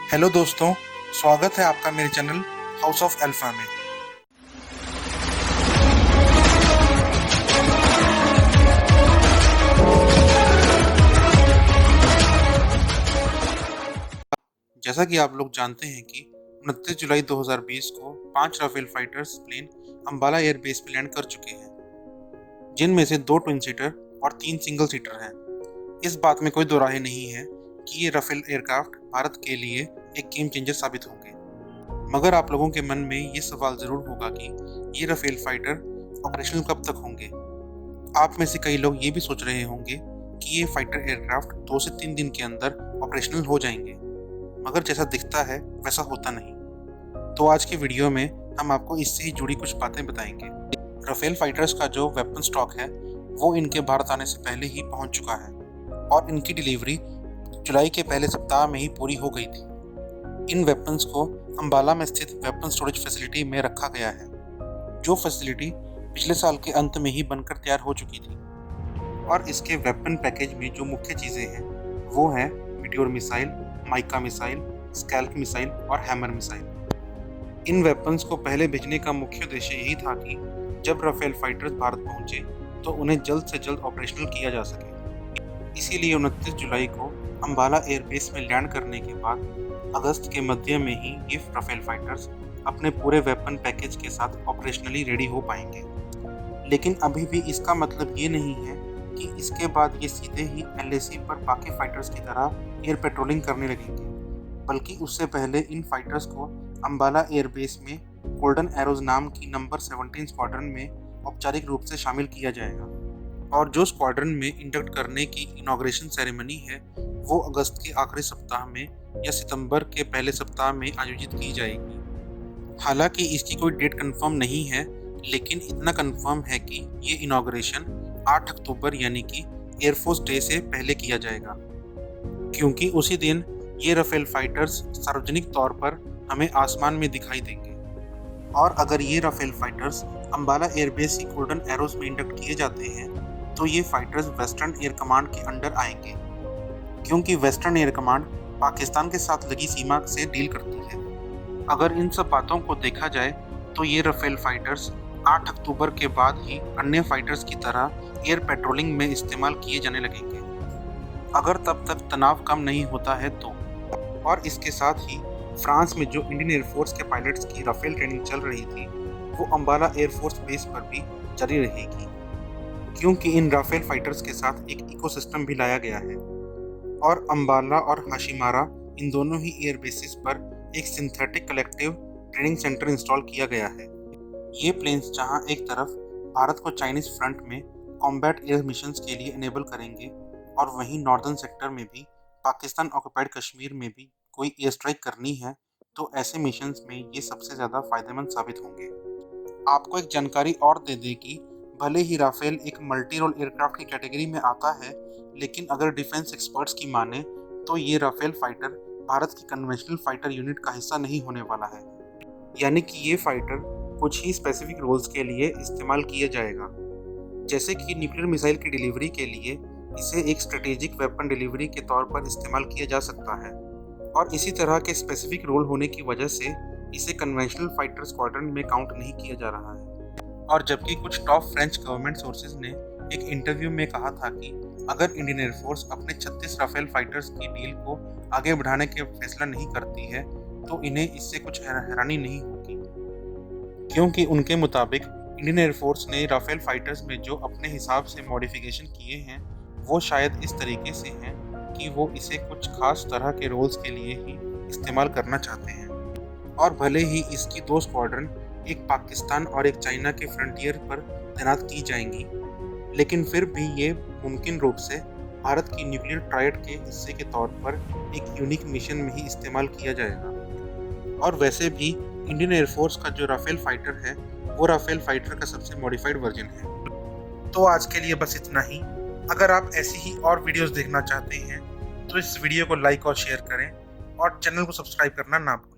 Hello दोस्तों, स्वागत है आपका मेरे चैनल हाउस ऑफ अल्फा में। जैसा कि आप लोग जानते हैं कि 29 जुलाई 2020 को 5 Rafale fighters plane Ambala airbase में लैंड कर चुके हैं, जिनमें से 2 ट्विन सीटर और 3 सिंगल सीटर हैं। इस बात में कोई दो राय नहीं है कि ये राफेल एयरक्राफ्ट भारत के लिए एक गेम चेंजर साबित होंगे। मगर आप लोगों के मन में ये सवाल जरूर होगा कि ये राफेल फाइटर ऑपरेशनल कब तक होंगे। आप में से कई लोग ये भी सोच रहे होंगे कि ये फाइटर एयरक्राफ्ट 2 से 3 दिन के अंदर ऑपरेशनल हो जाएंगे, मगर जैसा दिखता है वैसा होता नहीं। तो आज की वीडियो में हम आपको इससे ही जुड़ी कुछ बातें बताएंगे। राफेल फाइटर्स का जो वेपन स्टॉक है वो इनके भारत आने से पहले ही पहुंच चुका है और इनकी डिलीवरी जुलाई के पहले सप्ताह में ही पूरी हो गई थी। इन वेपन्स को अंबाला में स्थित वेपन स्टोरेज फैसिलिटी में रखा गया है, जो फैसिलिटी पिछले साल के अंत में ही बनकर तैयार हो चुकी थी। और इसके वेपन पैकेज में जो मुख्य चीज़ें हैं वो हैं meteor missile, mica missile, scalp missile और हैमर मिसाइल। इन वेपन्स को पहले भेजने का मुख्य उद्देश्य यही था कि जब राफेल फाइटर्स भारत पहुंचे तो उन्हें जल्द से जल्द ऑपरेशनल किया जा सके। इसीलिए 29 जुलाई को अंबाला एयरबेस में लैंड करने के बाद अगस्त के मध्य में ही ये राफेल फाइटर्स अपने पूरे वेपन पैकेज के साथ ऑपरेशनली रेडी हो पाएंगे। लेकिन अभी भी इसका मतलब ये नहीं है कि इसके बाद ये सीधे ही LAC पर बाकी फाइटर्स की तरह एयर पेट्रोलिंग करने लगेंगे, बल्कि उससे पहले इन फाइटर्स को अंबाला एयरबेस में गोल्डन एरोज नाम की नंबर 17 स्क्वाड्रन में औपचारिक रूप से शामिल किया जाएगा। और जो स्क्वाड्रन में इंडक्ट करने की इनॉग्रेशन सेरेमनी है वो अगस्त के आखिरी सप्ताह में या सितंबर के पहले सप्ताह में आयोजित की जाएगी। हालांकि इसकी कोई डेट कंफर्म नहीं है, लेकिन इतना कंफर्म है कि ये इनॉग्रेशन 8 अक्टूबर यानी कि एयरफोर्स डे से पहले किया जाएगा, क्योंकि उसी दिन ये राफेल फाइटर्स सार्वजनिक तौर पर हमें आसमान में दिखाई देंगे। और अगर ये राफेल फाइटर्स अंबाला एयरबेस की गोल्डन एरोज में इंडक्ट किए जाते हैं तो ये फाइटर्स वेस्टर्न एयर कमांड के अंडर आएंगे, क्योंकि वेस्टर्न एयर कमांड पाकिस्तान के साथ लगी सीमा से डील करती है। अगर इन सब बातों को देखा जाए तो ये राफेल फाइटर्स 8 अक्टूबर के बाद ही अन्य फाइटर्स की तरह एयर पेट्रोलिंग में इस्तेमाल किए जाने लगेंगे, अगर तब तक तनाव कम नहीं होता है तो। और इसके साथ ही फ्रांस में जो इंडियन एयरफोर्स के पायलट्स की राफेल ट्रेनिंग चल रही थी वो अंबाला एयरफोर्स बेस पर भी जारी रहेगी, क्योंकि इन राफेल फाइटर्स के साथ एक इकोसिस्टम भी लाया गया है। और अंबाला और हाशिमारा इन दोनों ही एयर बेसिस पर एक synthetic collective training centre install किया गया है। ये प्लेन्स जहां एक तरफ भारत को चाइनीज फ्रंट में कॉम्बैट एयर मिशंस के लिए इनेबल करेंगे और वहीं नॉर्दर्न सेक्टर में भी पाकिस्तान ऑक्युपाइड कश्मीर में भी कोई एयर स्ट्राइक करनी है तो ऐसे मिशंस में ये सबसे ज़्यादा फायदेमंद साबित होंगे। आपको एक जानकारी और दे दें कि भले ही राफेल एक मल्टी रोल एयरक्राफ्ट की कैटेगरी में आता है, लेकिन अगर डिफेंस एक्सपर्ट्स की माने तो ये राफेल फाइटर भारत की कन्वेंशनल फाइटर यूनिट का हिस्सा नहीं होने वाला है। यानी कि ये फाइटर कुछ ही स्पेसिफिक रोल्स के लिए इस्तेमाल किया जाएगा, जैसे कि न्यूक्लियर मिसाइल की डिलीवरी के लिए इसे एक स्ट्रेटेजिक वेपन डिलीवरी के तौर पर इस्तेमाल किया जा सकता है। और इसी तरह के स्पेसिफिक रोल होने की वजह से इसे कन्वेंशनल फाइटर स्क्वाड्रन में काउंट नहीं किया जा रहा है। और जबकि कुछ टॉप फ्रेंच गवर्नमेंट सोर्सेज ने एक इंटरव्यू में कहा था कि अगर इंडियन एयरफोर्स अपने 36 राफेल फाइटर्स की डील को आगे बढ़ाने के फैसला नहीं करती है तो इन्हें इससे कुछ हैरानी नहीं होगी, क्योंकि उनके मुताबिक इंडियन एयरफोर्स ने राफेल फाइटर्स में जो अपने हिसाब से मॉडिफिकेशन किए हैं वो शायद इस तरीके से हैं कि वो इसे कुछ खास तरह के रोल्स के लिए ही इस्तेमाल करना चाहते हैं। और भले ही इसकी 2 स्क्वाड्रन एक पाकिस्तान और एक चाइना के फ्रंटियर पर तैनात की जाएंगी, लेकिन फिर भी ये मुमकिन रूप से भारत की न्यूक्लियर ट्रायड के हिस्से के तौर पर एक यूनिक मिशन में ही इस्तेमाल किया जाएगा। और वैसे भी इंडियन एयरफोर्स का जो राफेल फाइटर है वो राफेल फाइटर का सबसे मॉडिफाइड वर्जन है। तो आज के लिए बस इतना ही। अगर आप ऐसी ही और वीडियोस देखना चाहते हैं तो इस वीडियो को लाइक और शेयर करें और चैनल को सब्सक्राइब करना ना भूलें।